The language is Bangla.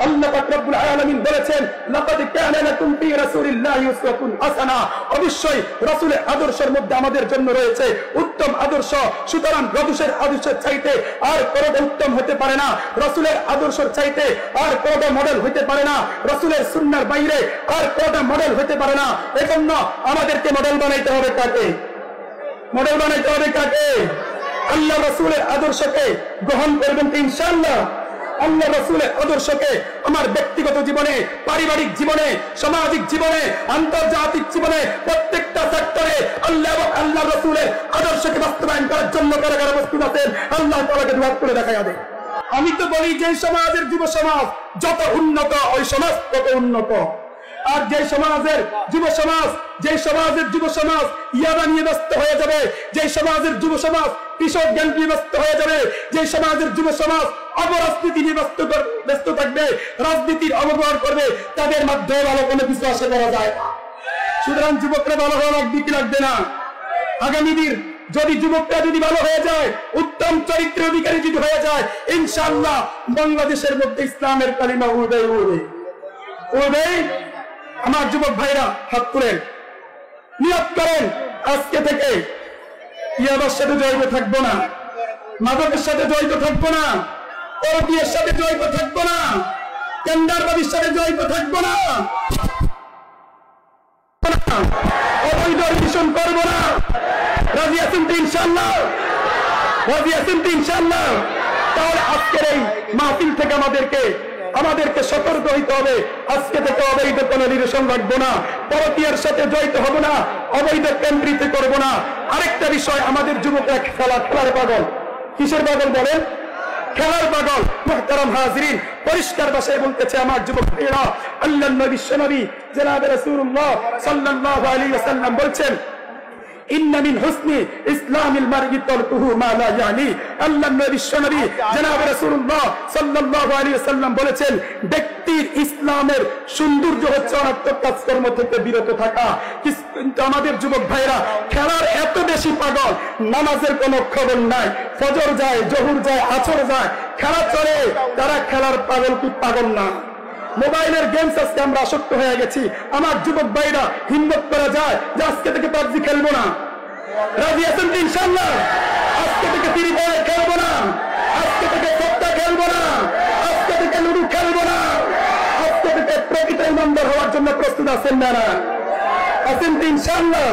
আল্লাহ পাক রব্বুল আলামিন বলেছেন লাকাদ কানা লাকুম ফি রাসূলিল্লাহি উসওয়াতুন হাসানাহ, অবশ্যই রাসূলের আদর্শের মধ্যে আমাদের জন্য রয়েছে উত্তম আদর্শ। সুতরাং রাসূলের আদর্শের চাইতে আর কোনো উত্তম হতে পারে না, রাসূলের আদর্শের চাইতে আর কোনো মডেল হতে পারে না, রাসূলের সুন্নাহর বাইরে আর কোনো মডেল হতে পারে না। এজন্য আমাদেরকে মডেল বানাইতে হবে কাকে? মডেল বানাইতে হবে কাকে? আল্লাহ রাসূলের আদর্শকে গ্রহণ করবেন তো ইনশাআল্লাহ? আল্লাহ রাসূলের আদর্শকে আমার ব্যক্তিগত জীবনে, পারিবারিক জীবনে, সামাজিক জীবনে, আন্তর্জাতিক জীবনে, প্রত্যেকটা সেক্টরে আল্লাহ এবং আল্লাহ রাসূলের আদর্শকে বাস্তবায়ন করার জন্য কারা কারা প্রস্তুত আছেন আল্লাহ তাআলাকে দোয়া করে দেখায়া দেয়। আমি তো বলি যে সমাজের যুব সমাজ যত উন্নত ওই সমাজ তত উন্নত। আর যে সমাজের যুব সমাজ ইয়াবা নিয়ে ব্যস্ত হয়ে যাবে, যে সমাজের যুব সমাজ কিশোর জ্ঞান নিয়ে ব্যস্ত হয়ে যাবে, যে সমাজের যুব সমাজ অপরাজনীতি নিয়ে ব্যস্ত থাকবে, রাজনীতির অপব্যবহার করবে, তাদের মাধ্যমে ভালো কোনো কিছু আশা করা যায় না। সুতরাং যুবকরা ভালো হওয়া লাগবে কি লাগবে না? আগামী দিন যদি যুবকরা যদি ভালো হয়ে যায়, উত্তম চরিত্রের অধিকারী যদি হয়ে যায়, ইনশাআল্লাহ বাংলাদেশের মধ্যে ইসলামের কালিমা উড়বে উড়বে উড়বে। আমার যুবক ভাইরা হাত তুলেন, নিয়ত করেন আজকে থেকে ইয়াবার সাথে জড়িত থাকবো না, মাদকের সাথে জড়িত থাকবো না, পরকীয়ের সাথে জড়িত থাকবো না, টেন্ডারবাজির সাথে জড়িত থাকবো না, অবৈধ মিশন করবো না। রাজি আছেন তো ইনশাআল্লাহ? রাজি আছেন তো ইনশাআল্লাহ? তাহলে আজকের এই মাহফিল থেকে আমাদেরকে সতর্ক হইতে হবে। আজকে থেকে অবৈধ কোনো রিলেশন রাখবো না, পরকীয়ার সাথে জড়িত হবো না, অবৈধ কেন্দ্রিতে করবো না। আরেকটা বিষয়, আমাদের যুবকরা খেলার পাগল। কিসের পাগল বলেন? খেলার পাগল। মুহতারাম হাজিরিন, পরিষ্কার ভাষায় বলতেছে আমার যুবক ভাইরা, আল্লাহর নবী বিশ্বনবী জনাবে রাসূলুল্লাহ সাল্লাল্লাহু আলাইহি ওয়াসাল্লাম বলছেন, ইন্না মিন হুসনি ইসলামিল মারই তারকুহু মা লা ইয়ানি। আল্লাহর নবী বিশ্বনবী জনাবে রাসূলুল্লাহ সাল্লাল্লাহু আলাইহি ওয়াসাল্লাম বলেছেন, ব্যক্তির ইসলামের সৌন্দর্য হচ্ছে অনাত্মক কাজকর্ম থেকে বিরত থাকা। কিন্তু আমাদের যুবক ভাইরা খেলার এত বেশি পাগল, নামাজের কোনো খবর নাই, ফজর যায়, জোহর যায়, আসর যায়, খেলা চলে, তারা খেলার পাগল কি পাগল না? মোবাইলের গেমস আজকে আমরা আসক্ত হয়ে গেছি। আমার যুবক ভাইরা হিম্মত করা যায় যে আজকে থেকে পাবজি খেলবো না। রাজি আছেন তো ইনশাআল্লাহ? আজকে থেকে ফ্রি ফায়ার খেলবো না, আজকে থেকে সপ্তাহ খেলবো না, আজকে থেকে লুডু খেলবো না, আজকে থেকে প্রকৃত ইমানদার হওয়ার জন্য প্রস্তুত আছেন না? আছেন তো ইনশাআল্লাহ?